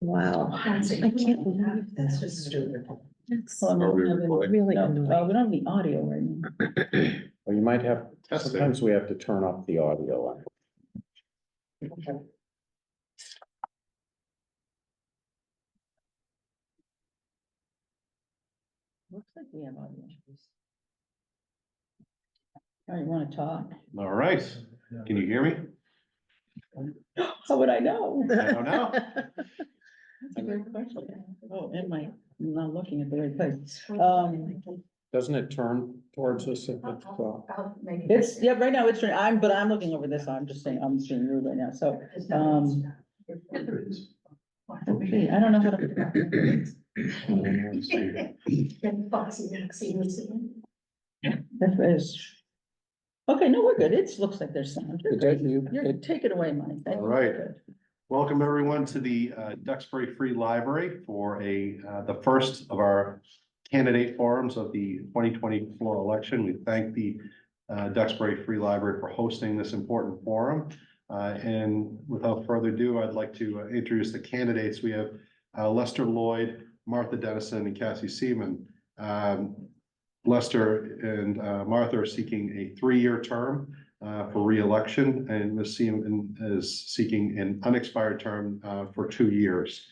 Wow, I can't believe That's just stupid. that's Are we really recording? annoying. We don't have the audio right now. Well, you might have, Testing. sometimes we have to turn off the audio. Looks like we have audio. All right, you wanna talk? All right, can you hear me? How would I know? I don't know. That's a great question. Oh, am I not looking at the right place? Doesn't it turn towards us if it's, It's, yeah, right now it's, I'm looking over this, I'm just saying, I'm seeing you right now, so, okay, I don't know how to. That is. Okay, no, we're good, it looks like there's sound. You're good. You're, take it away, Mike. Thank you. All right. Good. Welcome everyone to the Duxbury Free Library for the first of our candidate forums of the 2024 election. We thank the Duxbury Free Library for hosting this important forum. And without further ado, I'd like to introduce the candidates. We have Lester Lloyd, Martha Dennison, and Cassie Seaman. Lester and Martha are seeking a 3-year term for re-election, and Ms. Seaman is seeking an unexpired term for 2 years.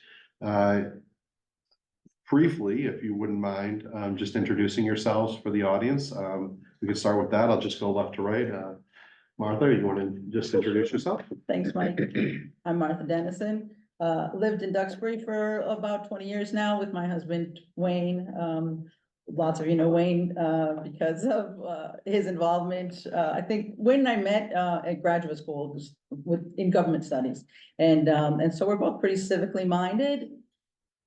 Briefly, if you wouldn't mind, just introducing yourselves for the audience. We can start with that. I'll just go left to right. Martha, you want to just introduce yourself? Thanks, Mike. I'm Martha Dennison. Lived in Duxbury for about 20 years now with my husband, Wayne. Lots of you know Wayne because of his involvement. I think when I met at graduate school in government studies, and so we're both pretty civically minded.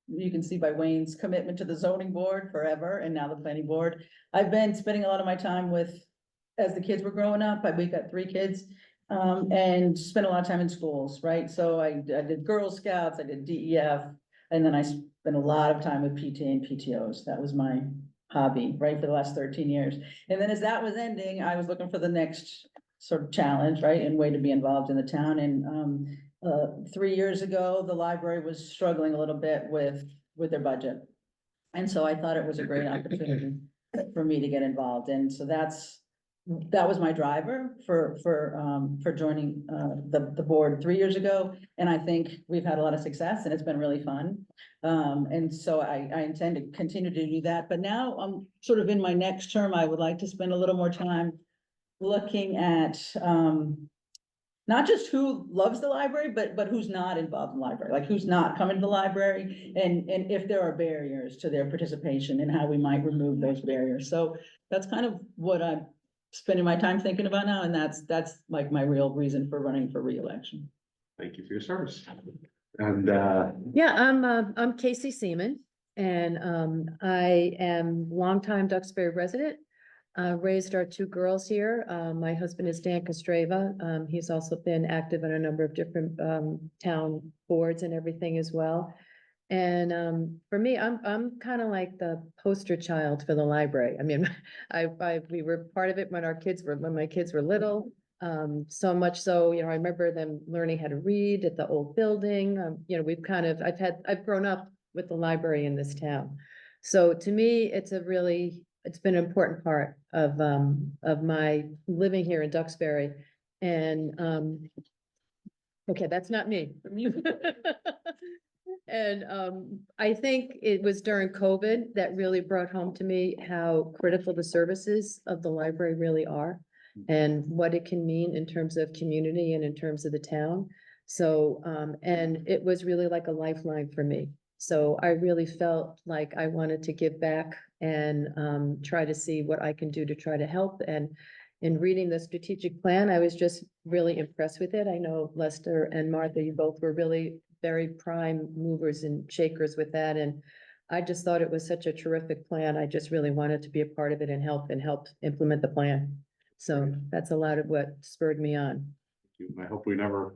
You can see by Wayne's commitment to the zoning board forever, and now the planning board. I've been spending a lot of my time with, as the kids were growing up. We've got 3 kids, and spent a lot of time in schools, right? So I did Girl Scouts, I did DEF, and then I spent a lot of time with PTA and PTOs. That was my hobby, right, for the last 13 years. And then as that was ending, I was looking for the next sort of challenge, right, and way to be involved in the town. And 3 years ago, the library was struggling a little bit with their budget. And so I thought it was a great opportunity for me to get involved. And so that was my driver for joining the board 3 years ago. And I think we've had a lot of success and it's been really fun. And so I intend to continue to do that. But now I'm sort of in my next term, I would like to spend a little more time looking at not just who loves the library, but who's not involved in the library, like who's not coming to the library, and if there are barriers to their participation and how we might remove those barriers. So that's kind of what I'm spending my time thinking about now, and that's like my real reason for running for re-election. Thank you for your service. And Yeah, I'm Casey Seaman, and I am longtime Duxbury resident. Raised our 2 girls here. My husband is Dan Kostreva. He's also been active in a number of different town boards and everything as well. And for me, I'm kind of like the poster child for the library. I mean, we were part of it when my kids were little. So much so, you know, I remember them learning how to read at the old building. You know, I've grown up with the library in this town. So to me, it's been an important part of my living here in Duxbury. And okay, that's not me. And I think it was during COVID that really brought home to me how critical the services of the library really are and what it can mean in terms of community and in terms of the town. So, and it was really like a lifeline for me. So I really felt like I wanted to give back and try to see what I can do to try to help. And in reading the strategic plan, I was just really impressed with it. I know Lester and Martha, you both were really very prime movers and shakers with that. And I just thought it was such a terrific plan. I just really wanted to be a part of it and help implement the plan. So that's a lot of what spurred me on. I hope we never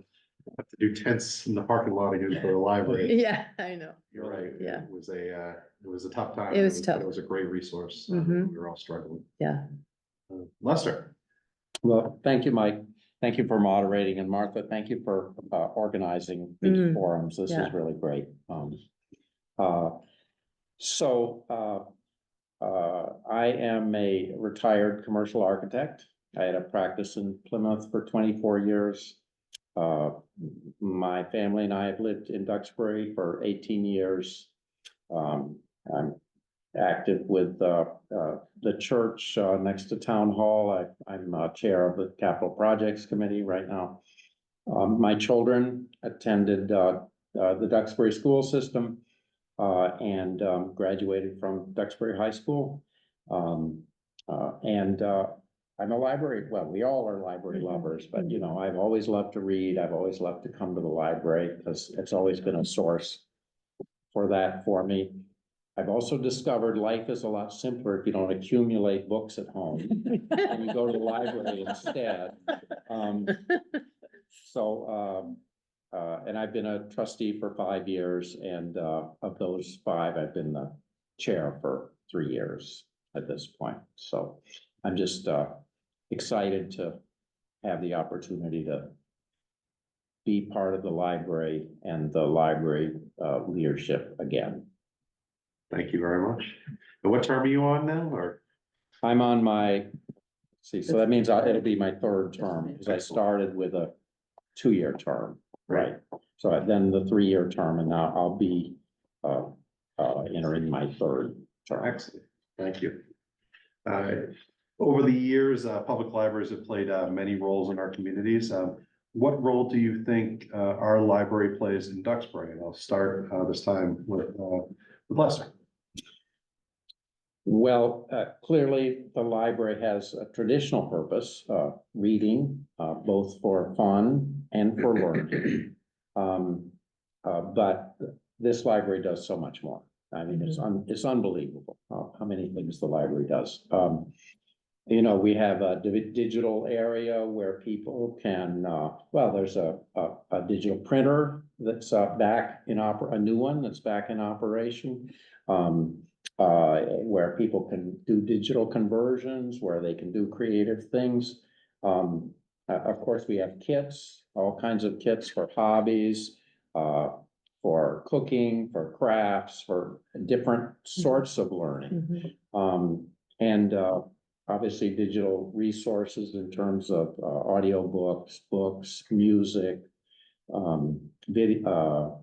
have to do tents in the parking lot again for the library. Yeah, I know. You're right. Yeah. It was a tough time. It was tough. It was a great resource. Mhm. We were all struggling. Yeah. Lester. well, thank you, Mike. Thank you for moderating, and Martha, thank you for organizing these Mm, forums. This yeah. is really great. Uh, so I am a retired commercial architect. I had a practice in Plymouth for 24 years. My family and I have lived in Duxbury for 18 years. I'm active with the church next to Town Hall. I'm chair of the Capital Projects Committee right now. My children attended the Duxbury school system and graduated from Duxbury High School. I'm a library, well, we all are library lovers, but you know, I've always loved to read. I've always loved to come to the library because it's always been a source for that for me. I've also discovered life is a lot simpler if you don't accumulate books at home and you go to the library instead. And I've been a trustee for 5 years, and of those 5, I've been the chair for 3 years at this point. So I'm just excited to have the opportunity to be part of the library and the library leadership again. Thank you very much. And what term are you on now, or? I'm on my, so that means it'll be my 3rd term, because I started with a 2-year term, right? So then the 3-year term, and now I'll be entering my 3rd term. Excellent, thank you. Over the years, public libraries have played many roles in our communities. What role do you think our library plays in Duxbury? And I'll start this time with Lester. Well, clearly, the library has a traditional purpose, reading, both for fun and for learning. But this library does so much more. I mean, it's unbelievable how many things the library does. You know, we have a digital area where people can, well, there's a digital printer that's back in a new one that's back in operation. Where people can do digital conversions, where they can do creative things. Of course, we have kits, all kinds of kits for hobbies, for cooking, for crafts, for different sorts of learning. And obviously digital resources in terms of audio books, music, video.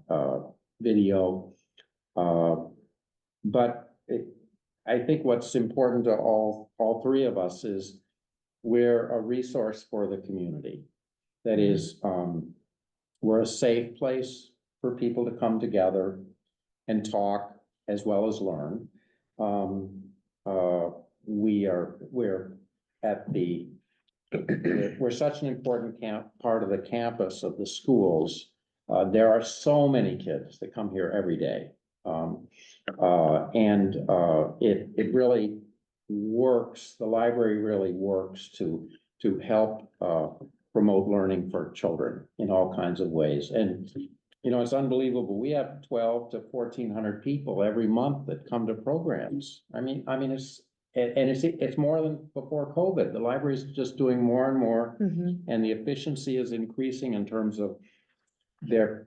But I think what's important to all 3 of us is we're a resource for the community. That is, we're a safe place for people to come together and talk as well as learn. We're such an important part of the campus of the schools. There are so many kids that come here every day. It really works, the library really works to help promote learning for children in all kinds of ways. And, you know, it's unbelievable. We have 1,200 to 1,400 people every month that come to programs. I mean, it's more than before COVID. The library is just doing more and more, and the efficiency is increasing in terms of their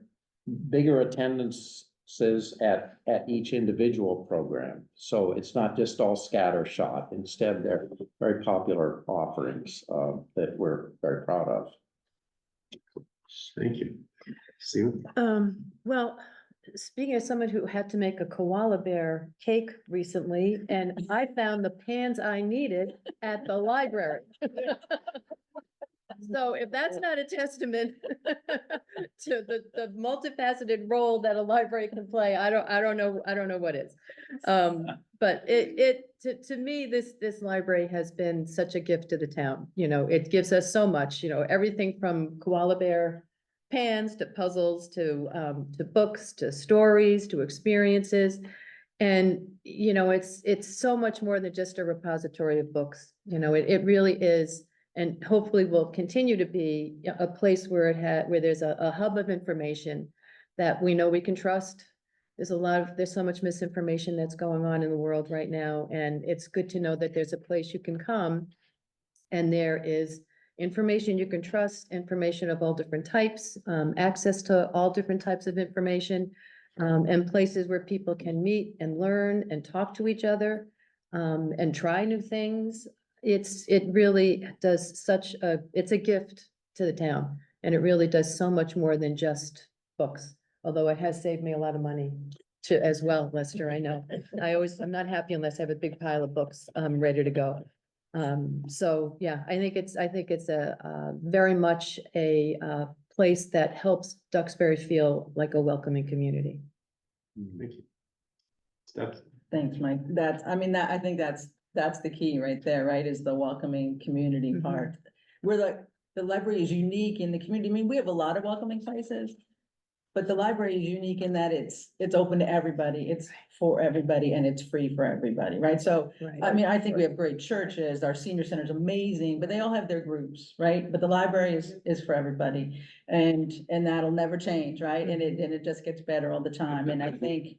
bigger attendances at each individual program. So it's not just all scattershot. Instead, they're very popular offerings that we're very proud of. Thank you. Seaman? Well, speaking as someone who had to make a koala bear cake recently, and I found the pans I needed at the library. So if that's not a testament to the multifaceted role that a library can play, I don't know what is. But to me, this library has been such a gift to the town. You know, it gives us so much, you know, everything from koala bear pans to puzzles to books to stories to experiences. And, you know, it's so much more than just a repository of books. You know, it really is. And hopefully will continue to be a place where where there's a hub of information that we know we can trust. There's so much misinformation that's going on in the world right now. And it's good to know that there's a place you can come and there is information you can trust, information of all different types, access to all different types of information, and places where people can meet and learn and talk to each other, and try new things. It really does it's a gift to the town, and it really does so much more than just books. Although it has saved me a lot of money as well, Lester, I know. I'm not happy unless I have a big pile of books, ready to go. So, yeah, I think it's a very much a, place that helps Duxbury feel like a welcoming community. Thank you. Steps. Thanks, Mike. I think that's the key right there, right, is the welcoming community Mhm. part. Where the library is unique in the community. I mean, we have a lot of welcoming places. But the library is unique in that it's open to everybody, it's for everybody, and it's free for everybody, right? So, I Right. mean, I think we have great churches, our senior center is amazing, but they all have their groups, right? But the library is for everybody, and that'll never change, right? And it just gets better all the time, and I think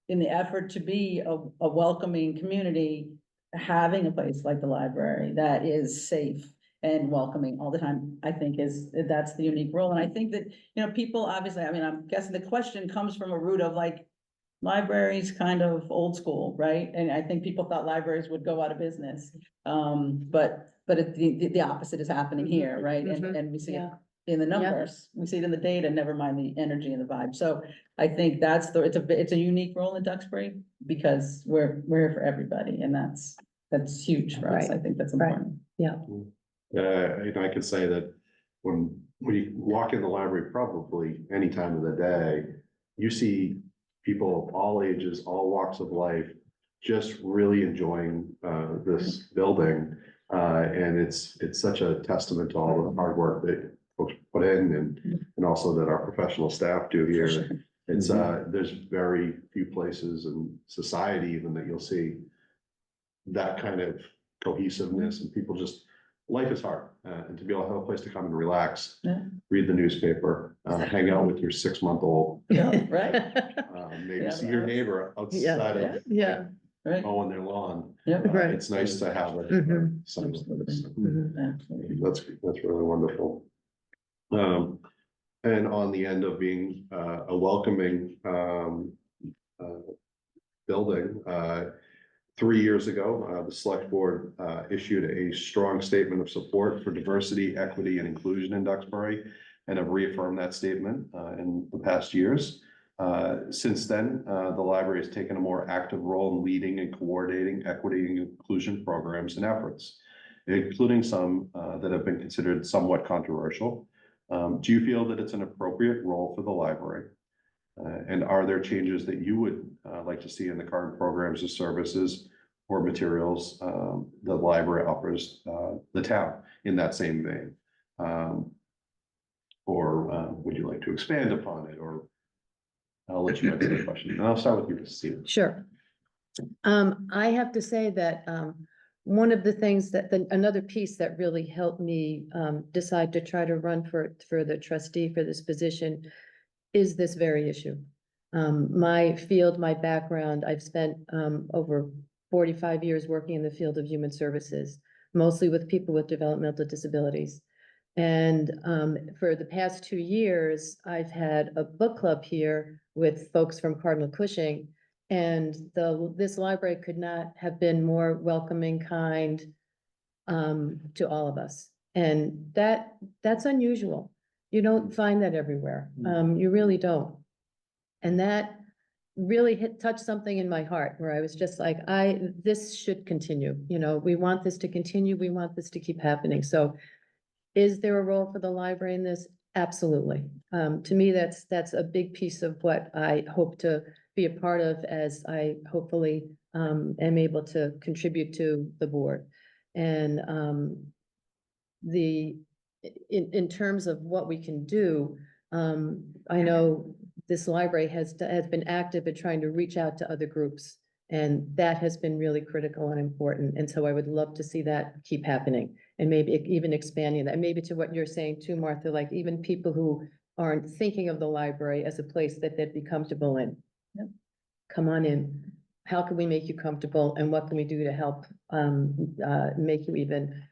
in the effort to be a welcoming community, having a place like the library that is safe and welcoming all the time, I think that's the unique role. And I think that, people obviously, I mean, I'm guessing the question comes from a root of like, libraries kind of old school, right? And I think people thought libraries would go out of business. But the opposite is happening here, right? And we see it Yeah. in the numbers, we see it in the data, never mind the energy and the vibe. So I think it's a unique role in Duxbury because we're here for everybody, and that's huge for us. Right. I think that's Right. important. I can say that when you walk in the library, probably any time of the day, you see people of all ages, all walks of life, just really enjoying this building. And it's such a testament to all the hard work that folks put in and also that our professional staff do here. Sure. It's there's very few places in society even that you'll see that kind of cohesiveness and people just, life is hard. And to be able to have a place to come and relax, Yeah. read the newspaper, hang out with your 6-month-old, Yeah, right, maybe Yeah, see your neighbor outside of Yeah. right. mowing their lawn. Yeah. Right. It's nice to have it. Mhm. Some of this. Mhm. Absolutely. That's really wonderful. And on the end of being a welcoming building, 3 years ago, the select board issued a strong statement of support for diversity, equity, and inclusion in Duxbury, and have reaffirmed that statement in the past years. Since then, the library has taken a more active role in leading and coordinating equity and inclusion programs and efforts, including some that have been considered somewhat controversial. Do you feel that it's an appropriate role for the library? And are there changes that you would like to see in the current programs or services or materials the library offers the town in that same vein? Or would you like to expand upon it? Or I'll let you answer the question. And I'll start with you, Steve. Sure. I have to say that, one of the things another piece that really helped me, decide to try to run for the trustee for this position is this very issue. My field, my background, I've spent, over 45 years working in the field of human services, mostly with people with developmental disabilities. And for the past 2 years, I've had a book club here with folks from Cardinal Cushing. And this library could not have been more welcoming, kind to all of us. And that's unusual. You don't find that everywhere. You really don't. And that really touched something in my heart where I was just like, this should continue. We want this to continue. We want this to keep happening. So is there a role for the library in this? Absolutely. To me, that's a big piece of what I hope to be a part of as I hopefully am able to contribute to the board. And in terms of what we can do, I know this library has been active in trying to reach out to other groups, and that has been really critical and important. And so I would love to see that keep happening, and maybe even expanding that, maybe to what you're saying too, Martha, like even people who aren't thinking of the library as a place that they'd be comfortable in. Yep. Come on in. How can we make you comfortable, and what can we do to help make you even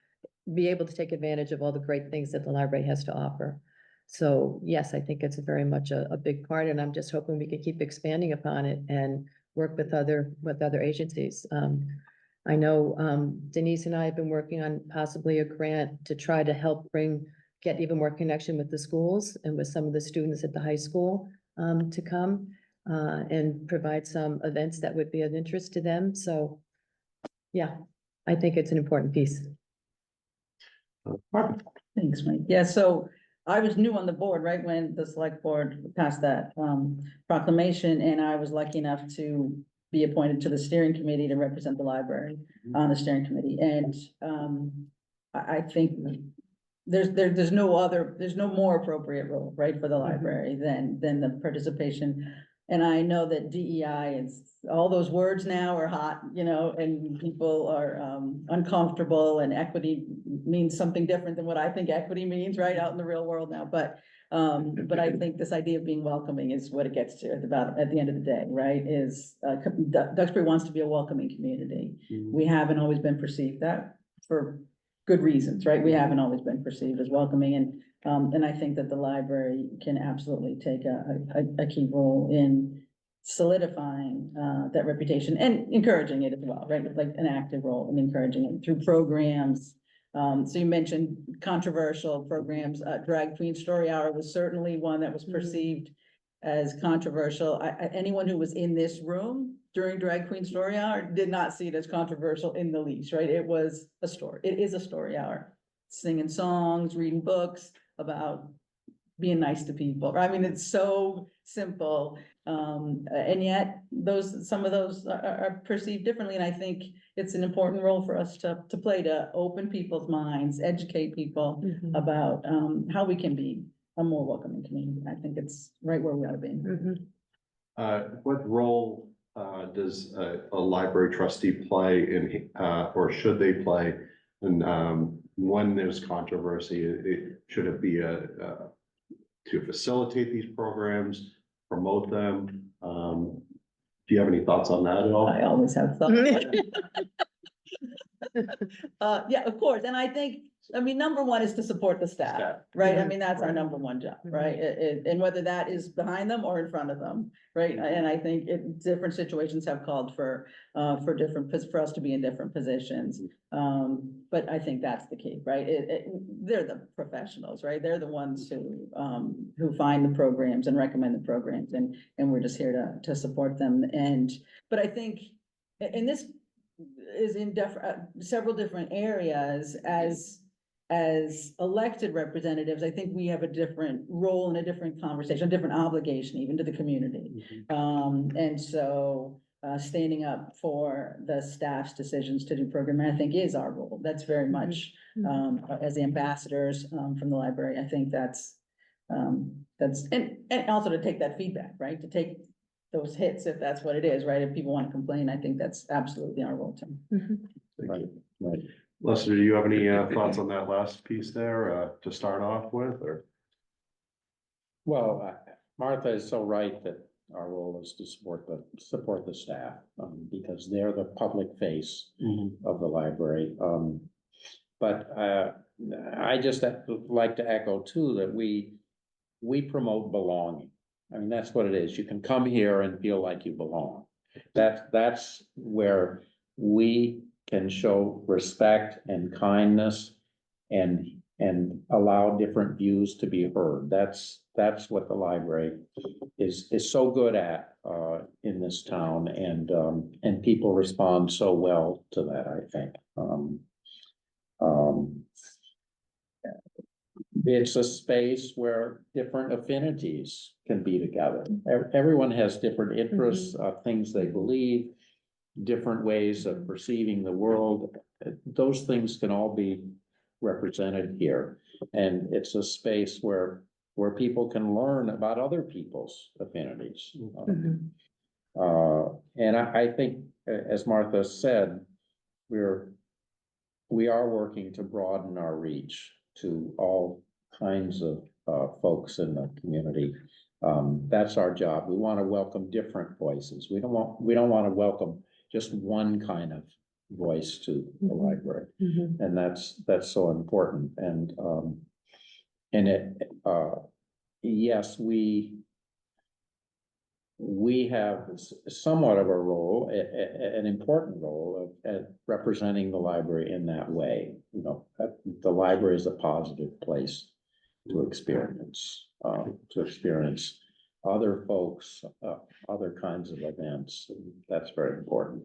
be able to take advantage of all the great things that the library has to offer. So yes, I think it's very much a big part, and I'm just hoping we can keep expanding upon it and work with other agencies. I know Denise and I have been working on possibly a grant to try to help get even more connection with the schools and with some of the students at the high school to come and provide some events that would be of interest to them. So yeah, I think it's an important piece. Martha? Thanks, Mike. Yeah, so I was new on the board, right, when the select board passed that proclamation, and I was lucky enough to be appointed to the steering committee to represent the library on the steering committee. And I think there's no more appropriate role, right, for the library than the participation. And I know that DEI is, all those words now are hot, you know, and people are uncomfortable, and equity means something different than what I think equity means, right, out in the real world now. But I think this idea of being welcoming is what it gets to at the end of the day, right, is Duxbury wants to be a welcoming community. We haven't always been perceived that, for good reasons, right? We haven't always been perceived as welcoming, and I think that the library can absolutely take a key role in solidifying that reputation and encouraging it as well, right? Like an active role in encouraging it through programs. So you mentioned controversial programs. Drag Queen Story Hour was certainly one that was perceived as controversial. Anyone who was in this room during Drag Queen Story Hour did not see it as controversial in the least, right? It was a story. It is a story hour. Singing songs, reading books about being nice to people. I mean, it's so simple. And yet some of those are perceived differently. And I think it's an important role for us to play, to open people's minds, educate people about how we can be a more welcoming community. I think it's right where we ought to be. What role does a library trustee play in, or should they play in, when there's controversy? Should it be to facilitate these programs, promote them? Do you have any thoughts on that at all? I always have thoughts. Yeah, of course. And I think, I mean, number one is to support the staff, right? I mean, that's our number one job, right? And whether that is behind them or in front of them, right? And I think different situations have called for us to be in different positions. But I think that's the key, right? They're the professionals, right? They're the ones who find the programs and recommend the programs, and we're just here to support them. But I think, and this is in several different areas, as elected representatives, I think we have a different role and a different conversation, a different obligation even to the community. And so standing up for the staff's decisions to do programming, I think, is our role. That's very much as the ambassadors from the library. I think that's and also to take that feedback, right? To take those hits, if that's what it is, right? If people want to complain, I think that's absolutely our role too. Right. Lester, do you have any thoughts on that last piece there to start off with, or? Well, Martha is so right that our role is to support the staff, because they're the public face of the library. But I just like to echo too that we promote belonging. I mean, that's what it is. You can come here and feel like you belong. That's where we can show respect and kindness and allow different views to be heard. That's what the library is so good at in this town, and people respond so well to that, I think. It's a space where different affinities can be together. Everyone has different interests, things they believe, different ways of perceiving the world. Those things can all be represented here. And it's a space where people can learn about other people's affinities. And I think, as Martha said, we are working to broaden our reach to all kinds of folks in the community. That's our job. We want to welcome different voices. We don't want to welcome just one kind of voice to the Mhm. library. Mhm. And that's so important, and it, yes, we have somewhat of a role, an important role at representing the library in that way. You know, the library is a positive place to experience other folks, other kinds of events. And that's very important.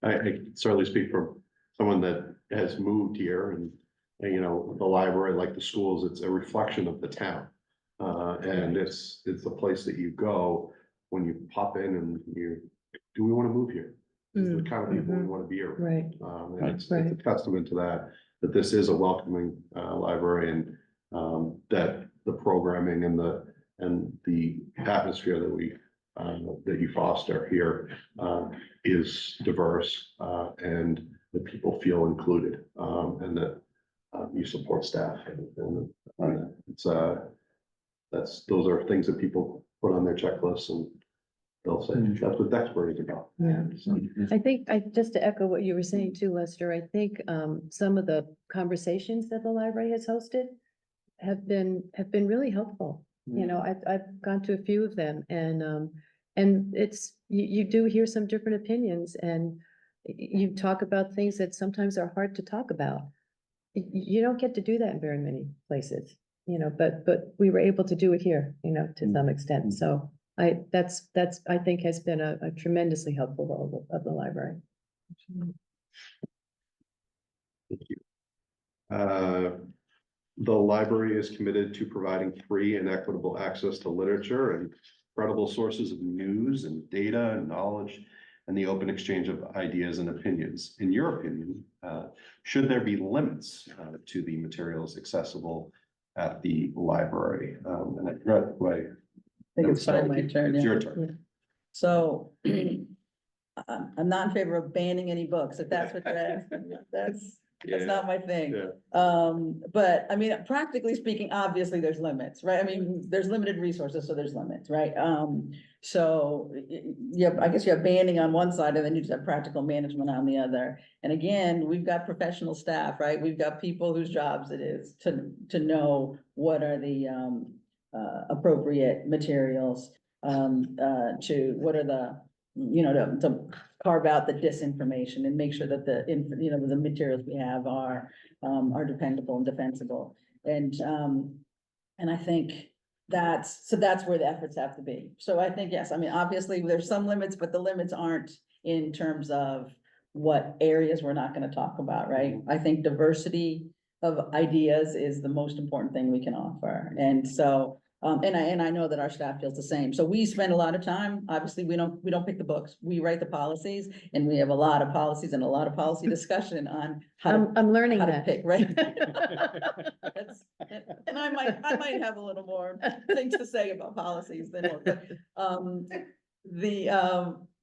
I certainly speak from someone that has moved here and, you know, the library, like the schools, it's a reflection of the town. And it's a place that you go when you pop in and do we want to move here? This is the kind of people we want to be around. Right. And it's Right. a testament to that this is a welcoming, library and, that the programming and the atmosphere that you foster here, is diverse, and that people feel included, and that, you support staff and it's, those are things that people put on their checklists and they'll say, that's what Duxbury is about. Yeah. So, I think, just to echo what you were saying too, Lester, I think some of the conversations that the library has hosted have been really helpful. You know, I've gone to a few of them and it's, you do hear some different opinions and you talk about things that sometimes are hard to talk about. You don't get to do that in very many places, you know, but we were able to do it here, you know, to some extent. So that's, I think has been a tremendously helpful role of the library. Thank you. The library is committed to providing free and equitable access to literature and credible sources of news and data and knowledge and the open exchange of ideas and opinions. In your opinion, should there be limits to the materials accessible at the library? And I forgot why. I think it's probably my turn. It's Yeah. your turn. So I'm not in favor of banning any books, if that's what you're asking. That's not my thing. Yeah. But I mean, practically speaking, obviously there's limits, right? I mean, there's limited resources, so there's limits, right? So I guess you have banning on one side and then you just have practical management on the other. And again, we've got professional staff, right? We've got people whose jobs it is to know what are the appropriate materials, what are the, you know, to carve out the disinformation and make sure that the materials we have are dependable and defensible. And I think that's where the efforts have to be. So I think, yes, I mean, obviously there's some limits, but the limits aren't in terms of what areas we're not going to talk about, right? I think diversity of ideas is the most important thing we can offer. And so and I know that our staff feels the same. So we spend a lot of time, obviously, we don't pick the books. We write the policies and we have a lot of policies and a lot of policy discussion on I'm learning how to that. pick, right? And I might have a little more things to say about policies than more, but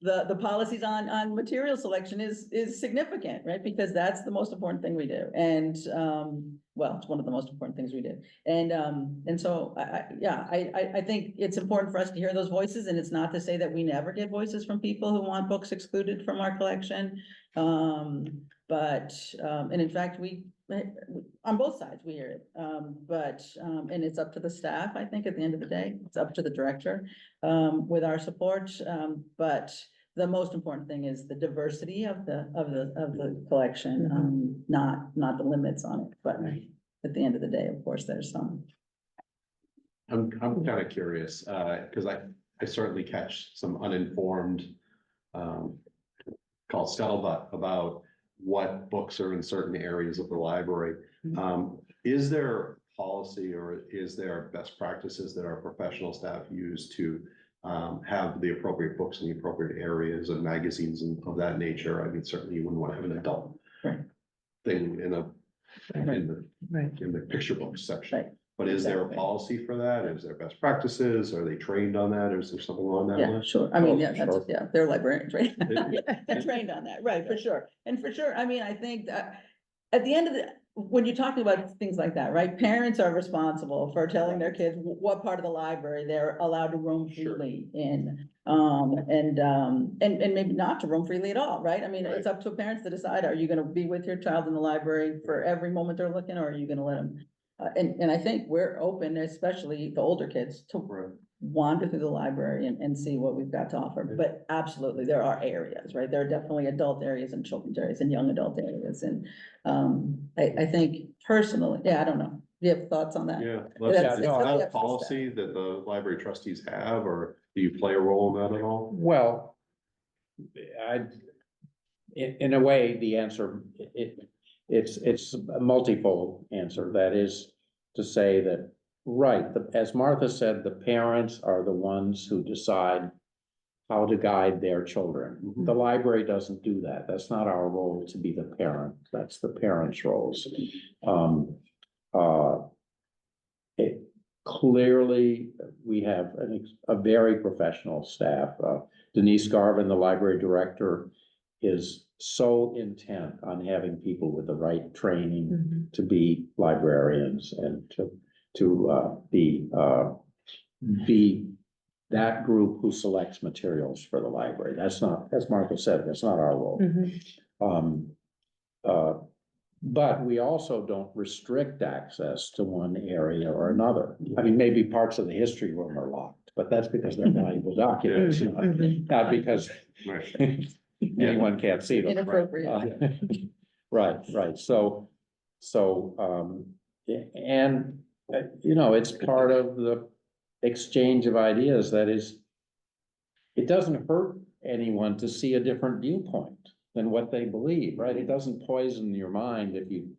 the policies on material selection is significant, right? Because that's the most important thing we do. And well, it's one of the most important things we do. And so I think it's important for us to hear those voices, and it's not to say that we never get voices from people who want books excluded from our collection. But in fact, we on both sides, we hear it. And it's up to the staff, I think, at the end of the day, it's up to the director, with our support. But the most important thing is the diversity of the collection, not the limits on it. But at the end of the day, of course, there's some. I'm kind of curious, because I certainly catch some uninformed, called scuttlebutt about what books are in certain areas of the library. Is there policy or is there best practices that our professional staff use to have the appropriate books in the appropriate areas and magazines and of that nature? I mean, certainly you wouldn't want to have an adult thing in the picture books section. Right. But is there a Exactly. policy for that? Is there best practices? Are they trained on that? Or is there something along that Yeah, line? sure. I mean, Oh, yeah, that's, sure. yeah, they're librarians, right? Yeah. They're trained on that, right, for sure. And for sure, I mean, I think that at the end of when you're talking about things like that, right? Parents are responsible for telling their kids what part of the library they're allowed to roam Sure. freely in. And maybe not to roam freely at all, right? I mean, it's up to parents to decide, are you gonna be with your child in the library for every moment they're looking, or are you gonna let them? And I think we're open, especially the older kids, to wander through the library and see what we've got to offer. But absolutely, there are areas, right? There are definitely adult areas and children's areas and young adult areas. And I think personally, I don't know. Do you have thoughts on that? Yeah. That's- Is it's that really a up to the policy that the library trustees have, or do you play a role in that at all? Well, in a way, the answer, it's a multifold answer. That is to say that, right, as Martha said, the parents are the ones who decide how to guide their children. Mhm. The library doesn't do that. That's not our role to be the parent. That's the parents' roles. Clearly, we have a very professional staff. Denise Garvin, the library director, is so intent on having people with the right training to be librarians and to be that group who selects materials for the library. That's not, as Martha said, that's not our role. But we also don't restrict access to one area or another. I mean, maybe parts of the history room are locked, but that's because they're valuable documents, not because Right. anyone can't see them. Inappropriate. Right. So, and, it's part of the exchange of ideas. That is, it doesn't hurt anyone to see a different viewpoint than what they believe, right? It doesn't poison your mind if you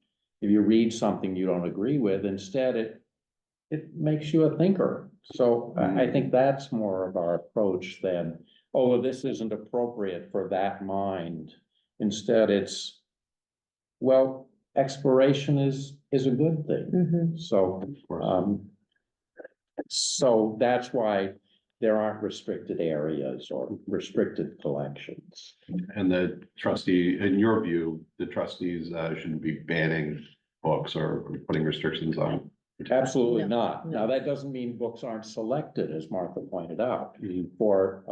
read something you don't agree with. Instead, it makes you a thinker. So I think that's more of our approach than, oh, this isn't appropriate for that mind. Instead, it's, well, exploration is a good thing. So that's why there aren't restricted areas or restricted collections. And the trustee, in your view, the trustees shouldn't be banning books or putting restrictions on. Absolutely No, not. no. Now, that doesn't mean books aren't selected, as Martha pointed out, for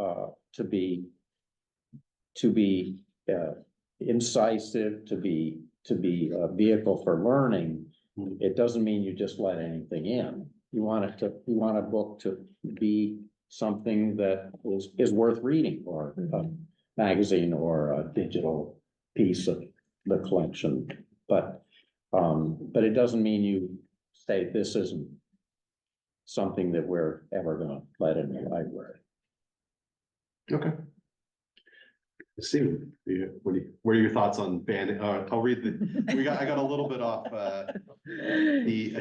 to be incisive, to be a vehicle for learning. It doesn't mean you just let anything in. You want a book to be something that is worth reading, or a magazine or a digital piece of the collection. But it doesn't mean you say this isn't something that we're ever gonna let in the library. Okay. Seaman, what are your thoughts on banning? I'll read I got a little bit off,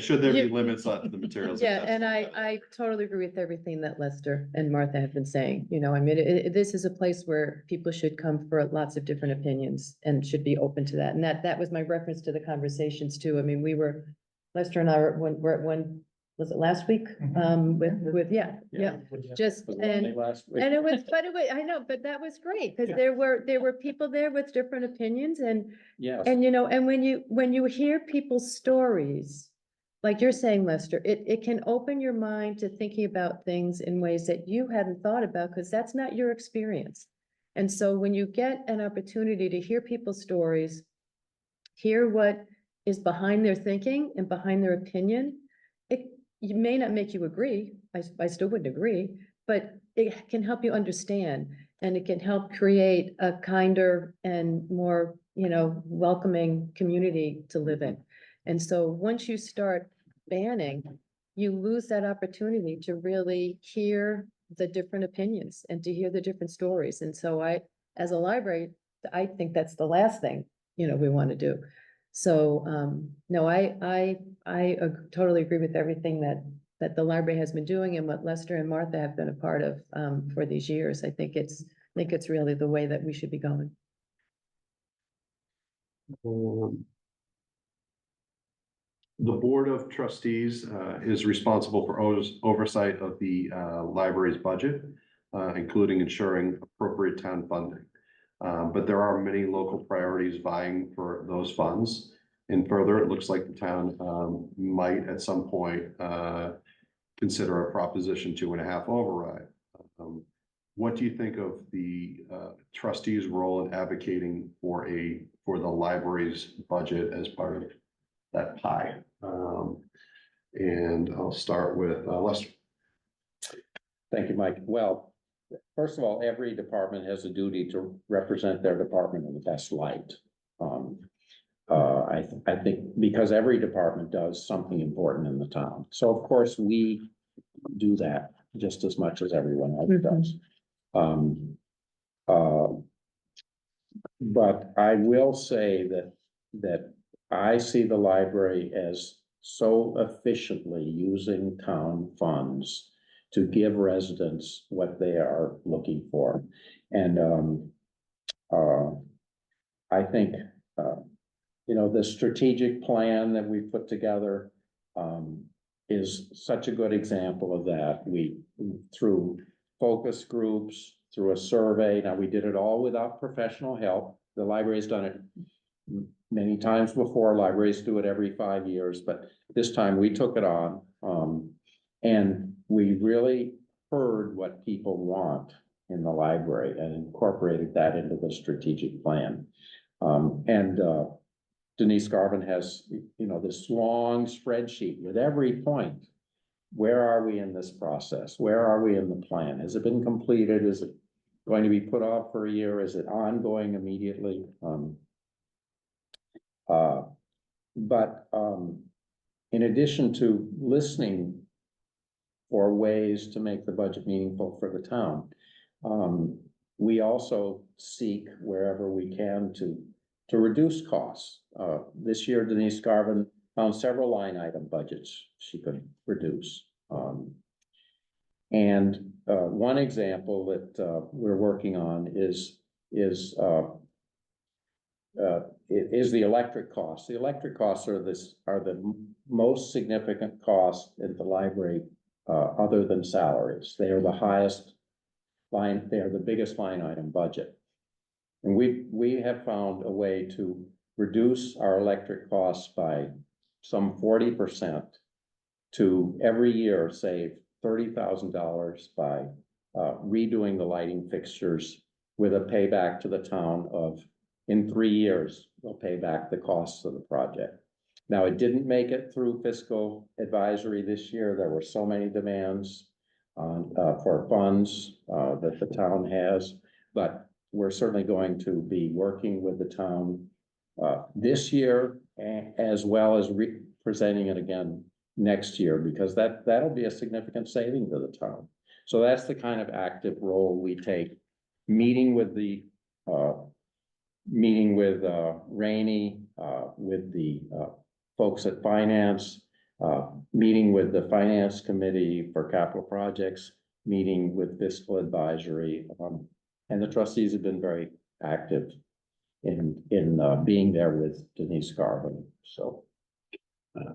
should there be limits on the materials? Yeah, and I totally agree with everything that Lester and Martha have been saying. I mean, this is a place where people should come for lots of different opinions and should be open to that. And that was my reference to the conversations too. I mean, Lester and I were at one, was it last week? Just, and it was, I know, but that was great, because there were people there with different opinions, and Yes. and when you hear people's stories, like you're saying, Lester, it can open your mind to thinking about things in ways that you hadn't thought about, because that's not your experience. And so when you get an opportunity to hear people's stories, hear what is behind their thinking and behind their opinion, it may not make you agree. I still wouldn't agree, but it can help you understand, and it can help create a kinder and more, welcoming community to live in. And so once you start banning, you lose that opportunity to really hear the different opinions and to hear the different stories. And so as a library, I think that's the last thing, we want to do. So, no, I totally agree with everything that the library has been doing and what Lester and Martha have been a part of, for these years. I think it's really the way that we should be going. The Board of Trustees is responsible for oversight of the library's budget, including ensuring appropriate town funding. But there are many local priorities vying for those funds. And further, it looks like the town might at some point consider a Proposition 2.5 override. What do you think of the trustees' role in advocating for the library's budget as part of that pie? And I'll start with Lester. Thank you, Mike. Well, first of all, every department has a duty to represent their department in the best light. I think because every department does something important in the town. So of course, we do that just as much as everyone else does. But I will say that I see the library as so efficiently using town funds to give residents what they are looking for. And I think, the strategic plan that we put together is such a good example of that. Through focus groups, through a survey. Now, we did it all without professional help. The library's done it many times before. Libraries do it every 5 years, but this time we took it on. And we really heard what people want in the library and incorporated that into the strategic plan. Denise Garvin has, this long spreadsheet with every point. Where are we in this process? Where are we in the plan? Has it been completed? Is it going to be put off for a year? Is it ongoing immediately? But in addition to listening for ways to make the budget meaningful for the town, we also seek wherever we can to reduce costs. This year, Denise Garvin found several line item budgets she could reduce. One example that we're working on is the electric costs. The electric costs are the most significant cost in the library, other than salaries. They are the highest line. They are the biggest line item budget. And we have found a way to reduce our electric costs by some 40% to every year save $30,000 by redoing the lighting fixtures with a payback to the town of, in 3 years, we'll pay back the costs of the project. Now, it didn't make it through fiscal advisory this year. There were so many demands for funds that the town has, but we're certainly going to be working with the town this year, as well as presenting it again next year, because that'll be a significant saving to the town. So that's the kind of active role we take, meeting with Rainey, with the folks at finance, meeting with the finance committee for capital projects, meeting with fiscal advisory, and the trustees have been very active in being there with Denise Garvin. So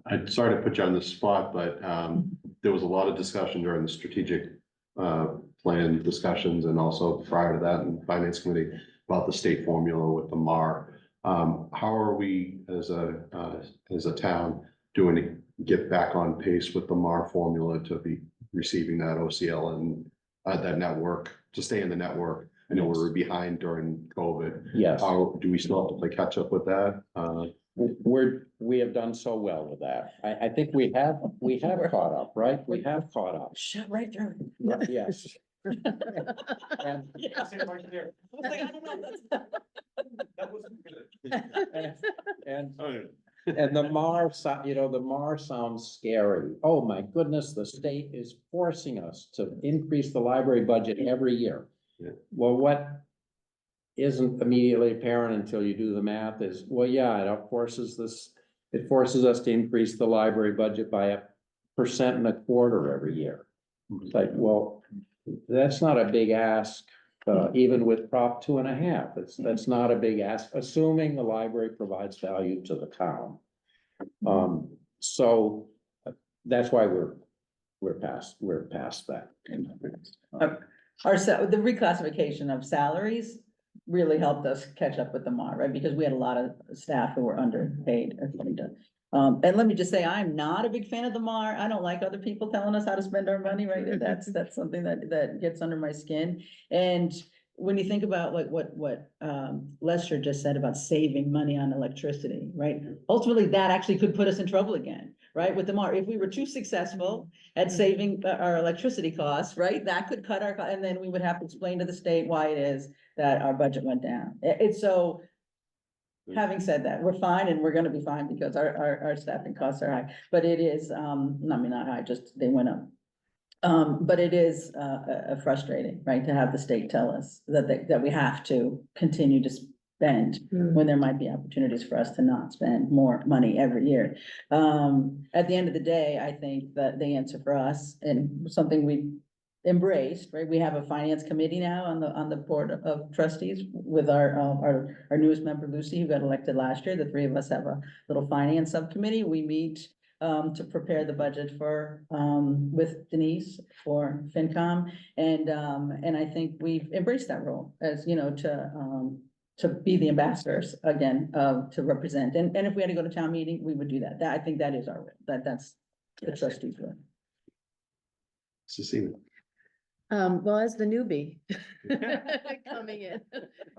I'm sorry to put you on the spot, but there was a lot of discussion during the strategic plan discussions, and also prior to that in finance committee about the state formula with the MAR. How are we as a town doing to get back on pace with the MAR formula to be receiving that OCL and that network, to stay in the network? I know we were behind during COVID. yes, How do we still have to play catch up with that? we have done so well with that. I think we have caught up, right? We have caught up. Shut right through. Yes. And, and the MAR, the MAR sounds scary. Oh my goodness, the state is forcing us to increase the library budget every year. Yeah. Well, what isn't immediately apparent until you do the math is, well, yeah, it forces us to increase the library budget by 1.25% every year. It's like, well, that's not a big ask, even with Prop 2.5. That's not a big ask, assuming the library provides value to the town. So that's why we're past that. The reclassification of salaries really helped us catch up with the MAR, right? Because we had a lot of staff who were underpaid. And let me just say, I'm not a big fan of the MAR. I don't like other people telling us how to spend our money, right? That's something that gets under my skin. And when you think about like what Lester just said about saving money on electricity, right? Ultimately, that actually could put us in trouble again, right? With the MAR, if we were too successful at saving our electricity costs, right? That could cut our, and then we would have to explain to the state why it is that our budget went down. It's so, having said that, we're fine and we're gonna be fine because our staffing costs are high, but it is, I mean, not high, just they went up. But it is, frustrating, right, to have the state tell us that we have to continue to spend when there might be opportunities for us to not spend more money every year. At the end of the day, I think that the answer for us and something we embraced, right? We have a finance committee now on the board of trustees with our newest member, Lucy, who got elected last year. The three of us have a little finance subcommittee. We meet to prepare the budget for with Denise for FinCom. And I think we've embraced that role as, you know, to be the ambassadors again, to represent. And if we had to go to town meeting, we would do that. I think that is our role. That's the trustees' role. Seaman. Well, as the newbie coming in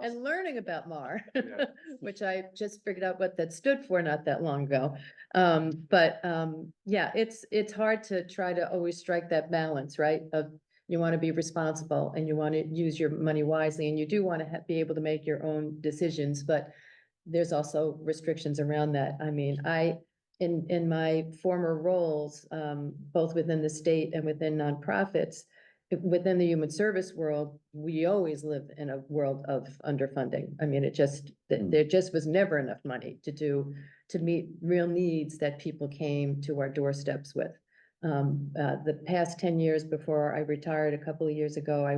and learning about MAR, Yeah. which I just figured out what that stood for not that long ago. Yeah, it's hard to try to always strike that balance, right? Of you want to be responsible and you want to use your money wisely and you do want to be able to make your own decisions, but there's also restrictions around that. I mean, in my former roles, both within the state and within nonprofits, within the human service world, we always lived in a world of underfunding. I mean, there just was never enough money to meet real needs that people came to our doorsteps with. The past 10 years before I retired a couple of years ago, I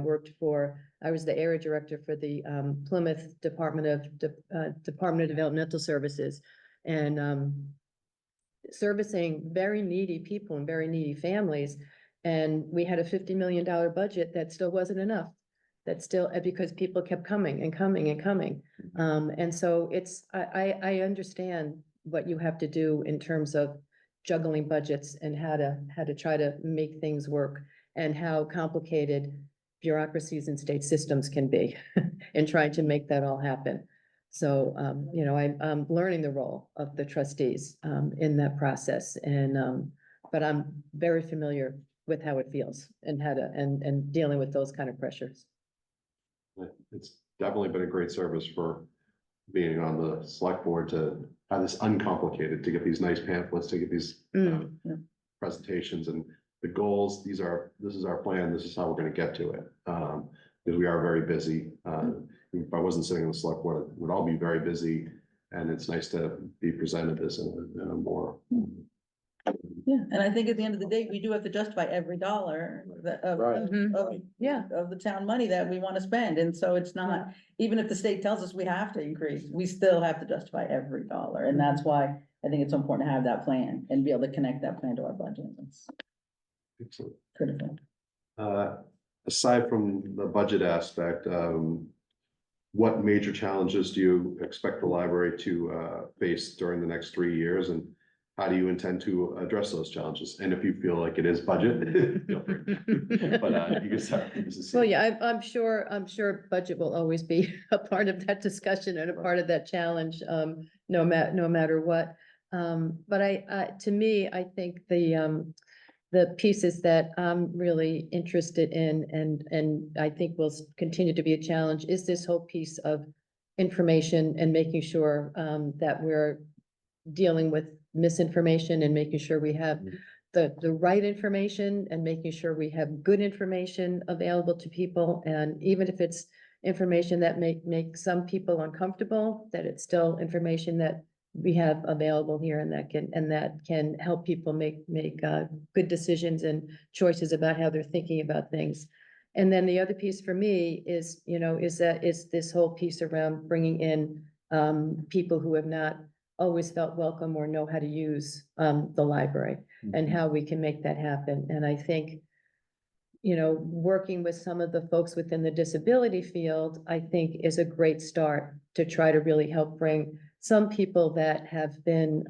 was the area director for the Plymouth Department of Developmental Services, and servicing very needy people and very needy families. And we had a $50 million budget that still wasn't enough. That still, because people kept coming and coming and coming. And so I understand what you have to do in terms of juggling budgets and how to try to make things work and how complicated bureaucracies and state systems can be in trying to make that all happen. So, you know, I'm learning the role of the trustees in that process, and but I'm very familiar with how it feels and how to and dealing with those kind of pressures. It's definitely been a great service for being on the select board to have this uncomplicated, to get these nice pamphlets, to get these presentations and the goals. This is our plan. This is how we're going to get to it. Because we are very busy. If I wasn't sitting on the select board, it would all be very busy. And it's nice to be presented this in a more. Yeah, and I think at the end of the day, we do have to justify every dollar of the town money that we want to spend. And so it's not, even if the state tells us we have to increase, we still have to justify every dollar. And that's why I think it's important to have that plan and be able to connect that plan to our budget. That's Excellent. critical. Aside from the budget aspect, what major challenges do you expect the library to face during the next 3 years, and how do you intend to address those challenges? And if you feel like it is budget, feel free. But you can start. Well, yeah, I'm sure budget will always be a part of that discussion and a part of that challenge, no matter what. But to me, I think the pieces that I'm really interested in, and I think will continue to be a challenge, is this whole piece of information and making sure that we're dealing with misinformation and making sure we have the right information and making sure we have good information available to people. And even if it's information that make some people uncomfortable, that it's still information that we have available here and that can help people make good decisions and choices about how they're thinking about things. And then the other piece for me is, you know, is this whole piece around bringing in people who have not always felt welcome or know how to use the library and how we can make that happen. And I think working with some of the folks within the disability field, I think is a great start to try to really help bring some people that have been,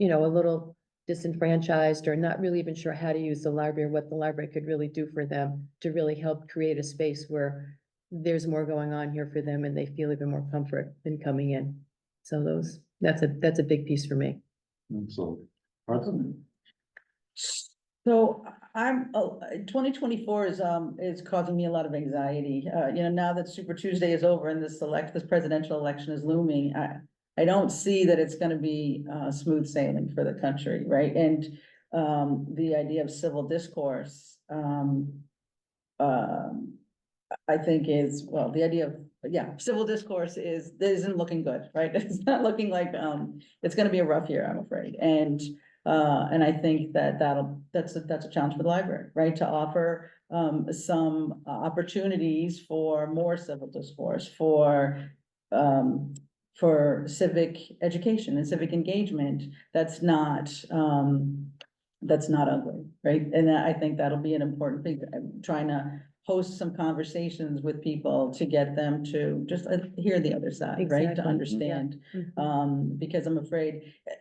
a little disenfranchised or not really even sure how to use the library, what the library could really do for them, to really help create a space where there's more going on here for them and they feel even more comfort in coming in. So that's a big piece for me. So, Martha? So I'm, 2024 is causing me a lot of anxiety. Now that Super Tuesday is over and this presidential election is looming, I don't see that it's gonna be, smooth sailing for the country, right? And, the idea of civil discourse, I think the idea of, civil discourse isn't looking good, right? It's not looking like, it's gonna be a rough year, I'm afraid. And I think that's a challenge for the library, right? To offer, some opportunities for more civil discourse, for civic education and civic engagement. That's not ugly, right? And I think that'll be an important thing. I'm trying to host some conversations with people to get them to just hear the other side, right? To Exactly. understand. Mhm. Because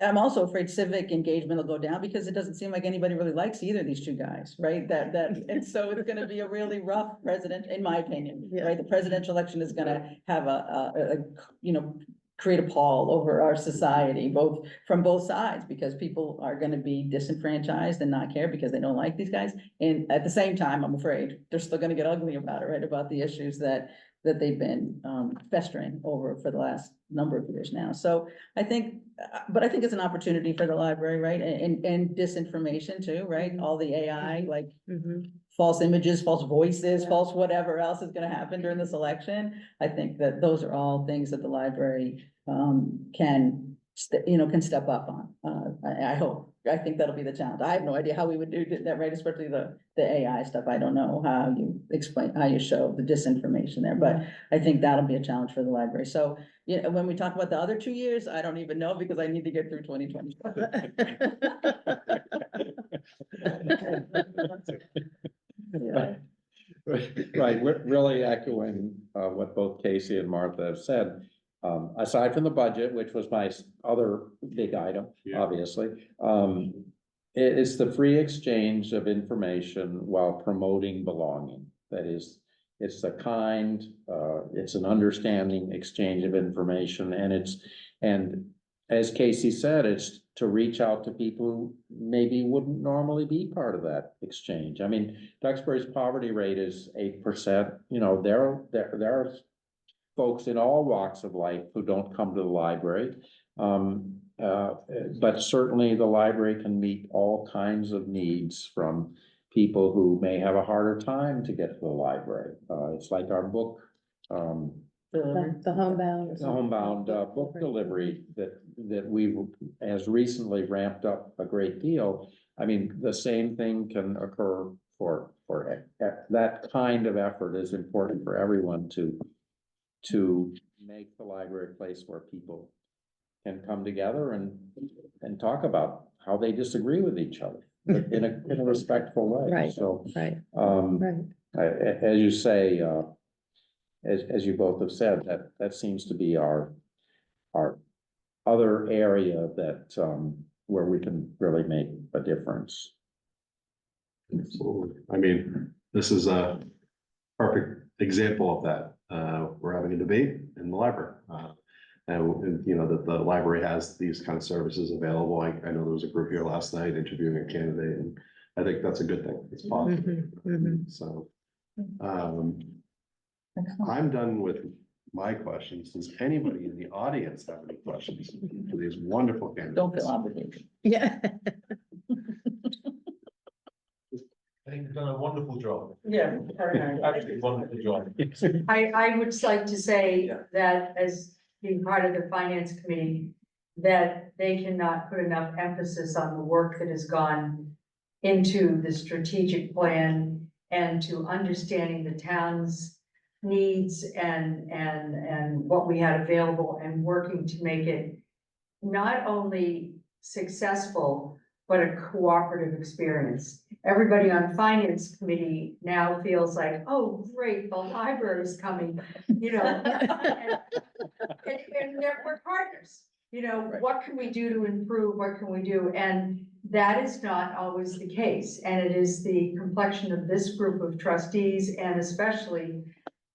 I'm also afraid civic engagement will go down because it doesn't seem like anybody really likes either of these two guys, right? And so it's gonna be a really rough president, in my opinion, Yeah. right? The presidential election is gonna have create a pall over our society, from both sides, because people are gonna be disenfranchised and not care because they don't like these guys. And at the same time, I'm afraid they're still gonna get ugly about it, right? About the issues that they've been festering over for the last number of years now. So I think it's an opportunity for the library, right? And disinformation too, right? All the AI, like Mhm. false images, false voices, Yeah. false whatever else is gonna happen during this election. I think that those are all things that the library can step up on. I hope. I think that'll be the challenge. I have no idea how we would do that, right? Especially the AI stuff. I don't know how you explain, how you show the disinformation there, but I think that'll be a challenge for the library. So, when we talk about the other 2 years, I don't even know because I need to get through 2020. Yeah. Right, we're really echoing what both Casey and Martha have said. Aside from the budget, which was my other big item, Yeah. obviously. It's the free exchange of information while promoting belonging. That is, it's it's an understanding exchange of information, and as Casey said, it's to reach out to people who maybe wouldn't normally be part of that exchange. I mean, Duxbury's poverty rate is 8%. There are folks in all walks of life who don't come to the library. But certainly the library can meet all kinds of needs from people who may have a harder time to get to the library. It's like our book, The homebound. the homebound book delivery that we has recently ramped up a great deal. I mean, the same thing can occur for that kind of effort is important for everyone to make the library a place where people can come together and talk about how they disagree with each other in a respectful way. Right. So, Right, right. As you say, as you both have said, that seems to be our other area that, where we can really make a difference. Absolutely. I mean, this is a perfect example of that. We're having a debate in the library. And that the library has these kind of services available. I know there was a group here last night interviewing a candidate, and I think that's a good thing. It's positive. So, I'm done with my questions. Does anybody in the audience have any questions for these wonderful candidates? Don't feel obligated. yeah. I think you've done a wonderful job. Yeah. Absolutely wonderful job. I would just like to say that as being part of the finance committee, that they cannot put enough emphasis on the work that has gone into the strategic plan and to understanding the town's needs and what we had available and working to make it not only successful, but a cooperative experience. everybody on finance committee now feels like, oh, great, the library is coming, you know. And we're partners, you know, what can we do to improve, what can we do? And that is not always the case, and it is the complexion of this group of trustees, and especially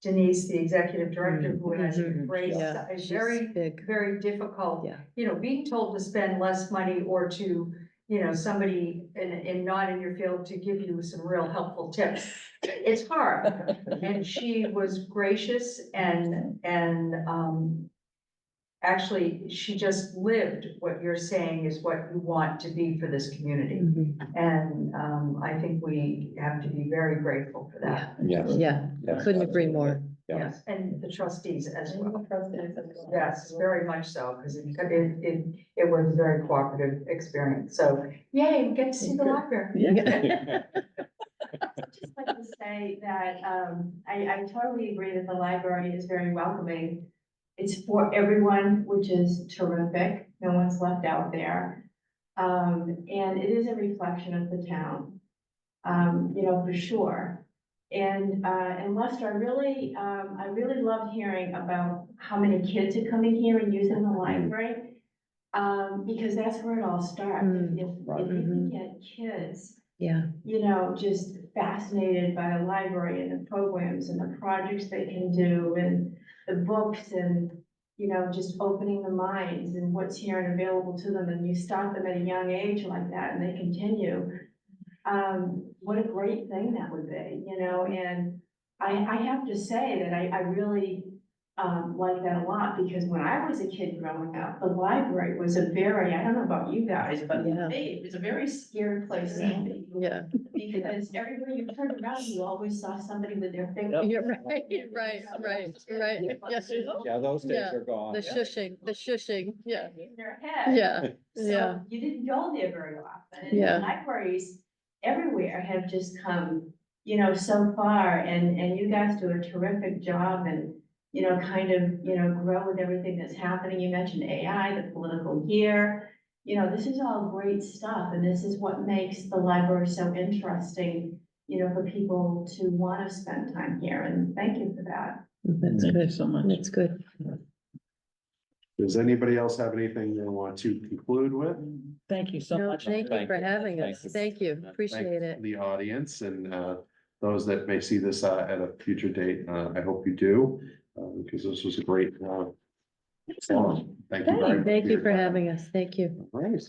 Denise, the executive director, who has embraced Yeah, a she's very, big. very difficult, Yeah. you know, being told to spend less money or to, you know, somebody in not in your field to give you some real helpful tips. It's hard, and she was gracious and, actually, she just lived what you're saying is what you want to be for this community. Mhm. And, I think we have to be very grateful for that. Yes. Yeah, Yes, couldn't agree more. Yeah. Yes, and the trustees as well. Trustees as well. Yes, very much so, because it was a very cooperative experience. So, yay, we get to see the library. Yeah. I'd just like to say that, I totally agree that the library is very welcoming. It's for everyone, which is terrific. No one's left out there. And it is a reflection of the town, you know, for sure. And Lester, I really loved hearing about how many kids are coming here and using the library. Because that's where it all starts. If you can get kids, Yeah, you know, just fascinated by the library and the programs and the projects they can do and the books and, you know, just opening the minds and what's here and available to them. And you start them at a young age like that and they continue. What a great thing that would be, you know, and I have to say that I really like that a lot, because when I was a kid growing up, the library was a very, I don't know about you guys, but Yeah. for me, it was a very scary place to be. yeah, Because everywhere you turned around, you always saw somebody with their finger. you're right, right. Yes, Yeah, those days Yeah. are gone. the shushing, yeah, In their head. yeah, yeah, So you didn't go there very often. And Yeah. libraries everywhere have just come, you know, so far, and you guys do a terrific job and, you know, kind of, you know, grow with everything that's happening. You mentioned AI, the political year. You know, this is all great stuff, and this is what makes the library so interesting, you know, for people to want to spend time here, and thank you for that. that's Thank you good, so much. that's good. Does anybody else have anything they want to conclude with? Thank you so No, much. thank you Thank for you. having Thank us, you. thank you, appreciate Thank it. The audience and those that may see this at a future date, I hope you do, because this was a great forum. Thank you very much. Thank you for having us, thank you. All right.